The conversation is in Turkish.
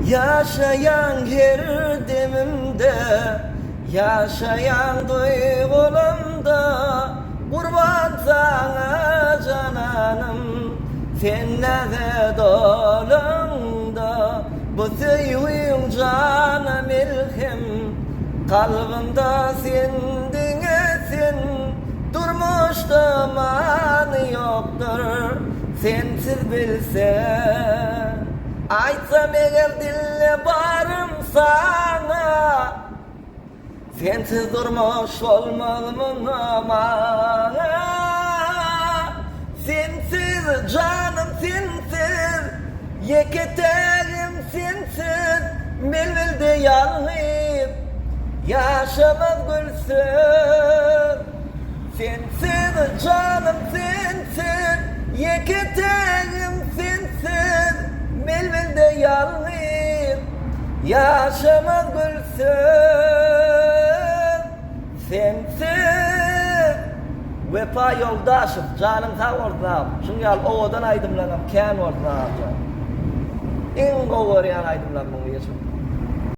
Yaşayan her demimde, yaşayan duygularımda, kurban sana cananım, sen nede dolunda. Bu sevgin canım ilhim, kalbimde sendin esin, durmuşta mani yoktur, sensiz bilsen. Aytsam eğer dille barım sana, sensiz durmuş olmalımın ama. Sensiz canım sensiz, yeketerim sensiz, melvilde yalnız yaşamaz gülsün. Sensiz canım sensiz, yeketerim sensiz, melvilde yalnız yaşamaz gülsün. Sensiz vefa yoldaşım, canım ta ortağım. Şungal ovadan aydımlanam, kän ortağım. En goğuryan aydımlanmamı yaşım.